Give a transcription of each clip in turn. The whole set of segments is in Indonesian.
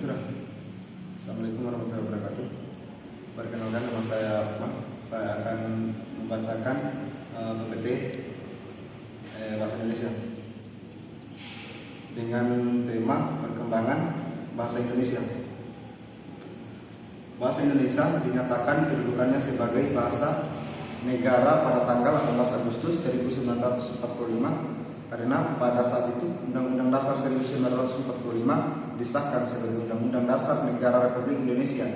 Sudah. Assalamualaikum warahmatullahi wabarakatuh. Perkenalkan, nama saya Ahmad. Saya akan membacakan PPT Bahasa Indonesia dengan tema perkembangan bahasa Indonesia. Bahasa Indonesia dinyatakan kedudukannya sebagai bahasa negara pada tanggal 18 Agustus 1945 karena pada saat itu Undang-Undang Dasar 1945 disahkan sebagai Undang-Undang Dasar Negara Republik Indonesia.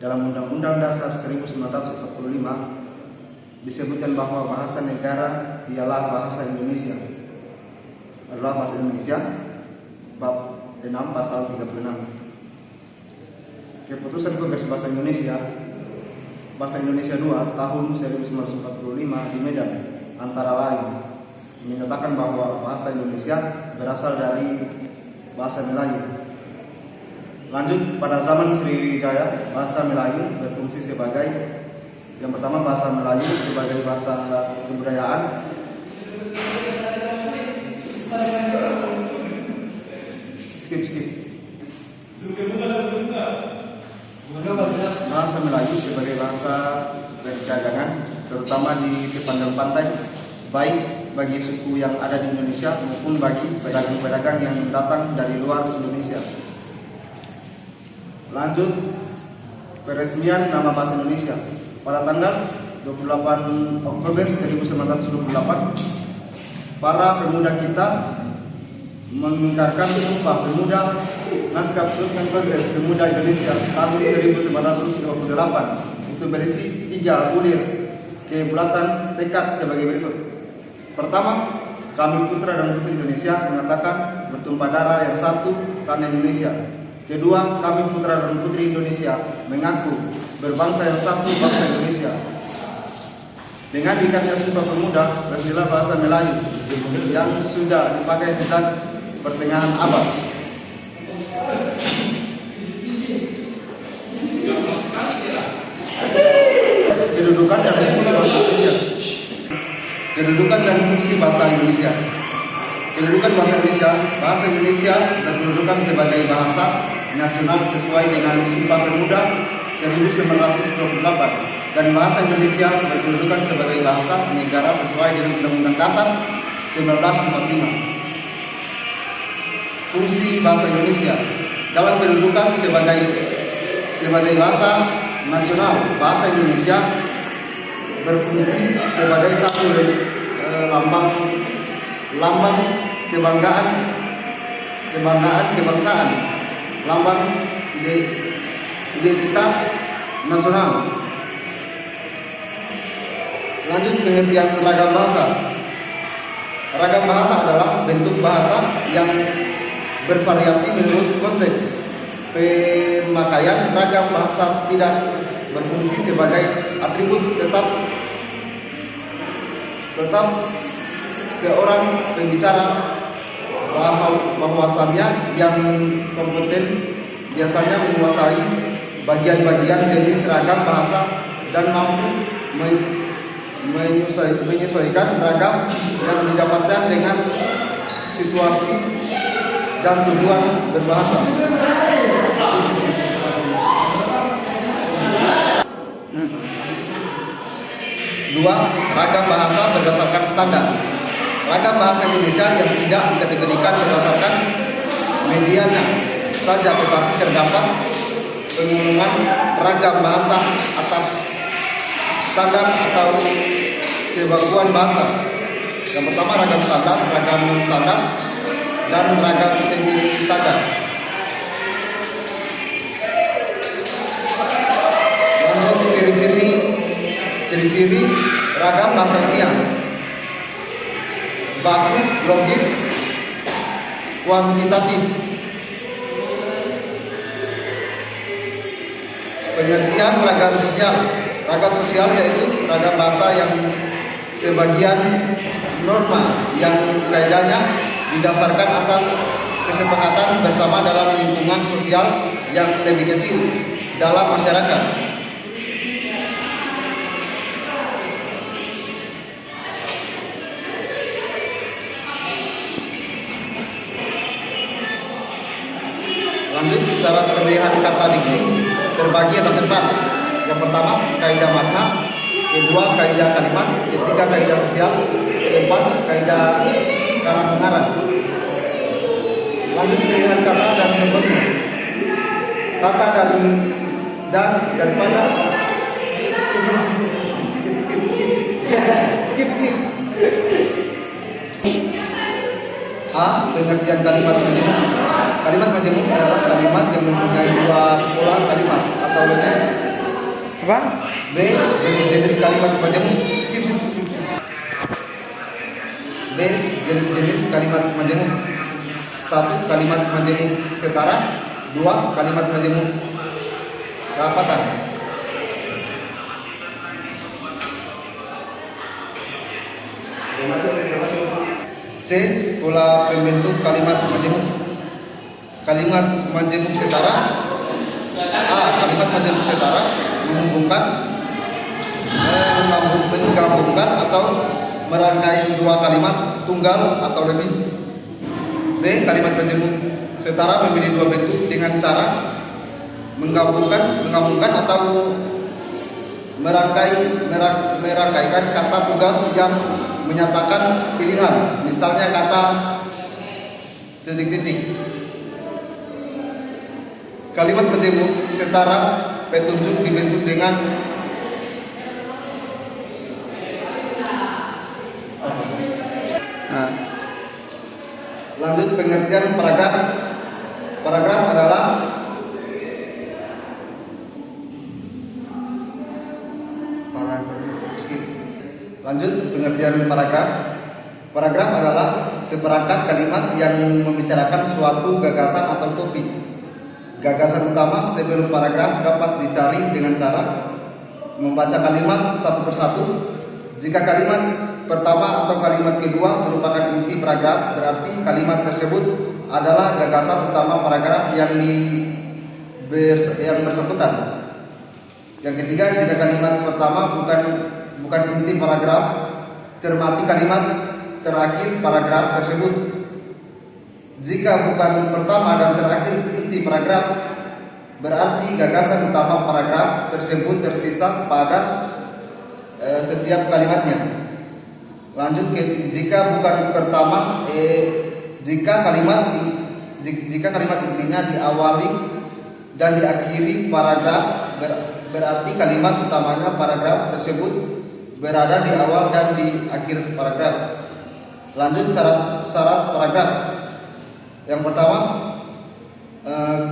Dalam Undang-Undang Dasar 1945 disebutkan bahwa bahasa negara ialah bahasa Indonesia. Adalah bahasa Indonesia bab 6 pasal 36. Keputusan Kongres Bahasa Indonesia 2 tahun 1945 di Medan antara lain menyatakan bahwa bahasa Indonesia berasal dari bahasa Melayu. Lanjut, pada zaman Sriwijaya, bahasa Melayu berfungsi sebagai yang pertama bahasa Melayu sebagai bahasa kebudayaan. Skip. Bahasa Melayu sebagai bahasa perdagangan, terutama di sepanjang pantai, baik bagi suku yang ada di Indonesia maupun bagi pedagang-pedagang yang datang dari luar Indonesia. Lanjut, peresmian nama bahasa Indonesia pada tanggal 28 Oktober 1928, para pemuda kita mengingkarkan Sumpah Pemuda Naskah Teruskan Kongres Pemuda Indonesia tahun 1928. Itu berisi 3 bulir kebulatan tekad sebagai berikut. Pertama, kami putra dan putri Indonesia mengatakan bertumpah darah yang satu tanah Indonesia. Kedua, kami putra dan putri Indonesia mengaku berbangsa yang satu, bangsa Indonesia. Dengan diikatnya Sumpah Pemuda, bersilah bahasa Melayu yang sudah dipakai sejak pertengahan abad. Kedudukan dan fungsi bahasa Indonesia. Kedudukan dan fungsi bahasa Indonesia. Kedudukan bahasa Indonesia. Bahasa Indonesia berkedudukan sebagai bahasa nasional sesuai dengan Sumpah Pemuda 1928 dan bahasa Indonesia berkedudukan sebagai bahasa negara sesuai dengan Undang-Undang Dasar 1945. Fungsi bahasa Indonesia dalam kedudukan sebagai bahasa nasional, bahasa Indonesia berfungsi sebagai satu lambang kebanggaan kebangsaan, lambang identitas nasional. Lanjut, pengertian ragam bahasa. Ragam bahasa adalah bentuk bahasa yang bervariasi menurut konteks pemakaian. Ragam bahasa tidak berfungsi sebagai atribut tetap seorang pembicara, bahwasannya yang kompeten biasanya menguasai bagian-bagian jenis ragam bahasa dan mampu menyesuaikan ragam yang didapatkan dengan situasi dan tujuan berbahasa. Dua, ragam bahasa berdasarkan standar. Ragam bahasa Indonesia yang tidak dikategorikan berdasarkan medianya saja, tetapi terdapat pengumuman ragam bahasa atas standar atau kebakuan bahasa. Yang pertama ragam standar, dan ragam semi standar. Lanjut, ciri-ciri ragam bahasa ilmiah: baku, logis, kuantitatif. Pengertian ragam sosial. Ragam sosial yaitu ragam bahasa yang sebagian norma yang kaidahnya didasarkan atas kesepakatan bersama dalam lingkungan sosial yang lebih kecil dalam masyarakat. Lanjut, syarat pemilihan kata diksi terbagi atas 4. Yang pertama, kaidah makna. Kedua, kaidah kalimat. Ketiga, kaidah sosial. Keempat, kaidah karangan. Lanjut pilihan kata dan contohnya. Kata dari dan daripada. Skip. A. Pengertian kalimat majemuk. Kalimat majemuk adalah kalimat yang mempunyai dua pola kalimat atau lebih. Apa? B. Jenis-jenis kalimat majemuk. B. Jenis-jenis kalimat majemuk. 1. Kalimat majemuk setara. 2. Kalimat majemuk rapatan. C. Pola pembentuk kalimat majemuk. Kalimat majemuk setara. A. Kalimat majemuk setara menggabungkan atau merangkai dua kalimat tunggal atau lebih. B. Kalimat majemuk setara memilih dua bentuk dengan cara menggabungkan atau merangkaikan kata tugas yang menyatakan pilihan, misalnya kata titik-titik. Kalimat majemuk setara petunjuk dibentuk dengan lanjut pengertian paragraf. Paragraf adalah Lanjut pengertian paragraf. Paragraf adalah seperangkat kalimat yang membicarakan suatu gagasan atau topik. Gagasan utama sebelum paragraf dapat dicari dengan cara membaca kalimat satu persatu. Jika kalimat pertama atau kalimat kedua merupakan inti paragraf, berarti kalimat tersebut adalah gagasan utama paragraf yang bersangkutan. Yang ketiga, jika kalimat pertama bukan inti paragraf, cermati kalimat terakhir paragraf tersebut. Jika bukan pertama dan terakhir inti paragraf, berarti gagasan utama paragraf tersebut tersisa pada setiap kalimatnya. Lanjut jika bukan pertama, jika kalimat intinya diawali dan diakhiri paragraf, berarti kalimat utamanya paragraf tersebut berada di awal dan di akhir paragraf. Lanjut syarat paragraf. Yang pertama,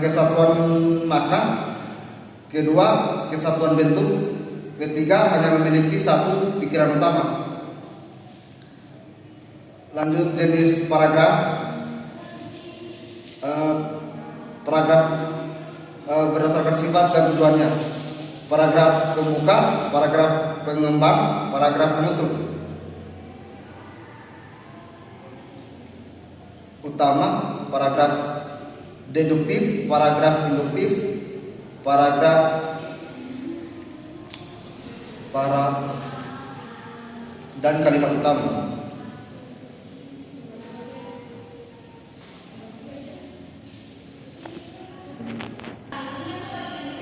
kesatuan makna. Kedua, kesatuan bentuk. Ketiga, hanya memiliki satu pikiran utama. Lanjut jenis paragraf. Paragraf berdasarkan sifat dan tujuannya. Paragraf pembuka, paragraf pengembang, paragraf penutup. Utama, paragraf deduktif, paragraf induktif, dan kalimat utama.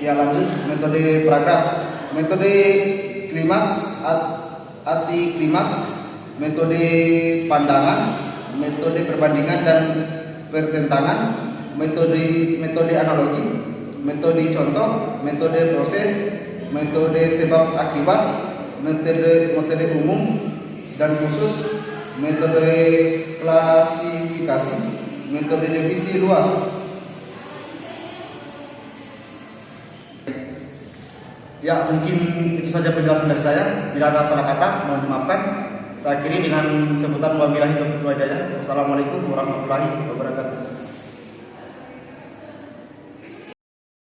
Ya, lanjut metode paragraf. Metode klimaks, arti klimaks, metode pandangan, metode perbandingan dan pertentangan, metode analogi, metode contoh, metode proses, metode sebab akibat, metode umum dan khusus, metode klasifikasi, metode divisi luas. Ya, mungkin itu saja penjelasan dari saya. Bila ada salah kata, mohon dimaafkan. Saya akhiri dengan sebutan wabillahi taufiq wal hidayah. Wassalamualaikum warahmatullahi wabarakatuh.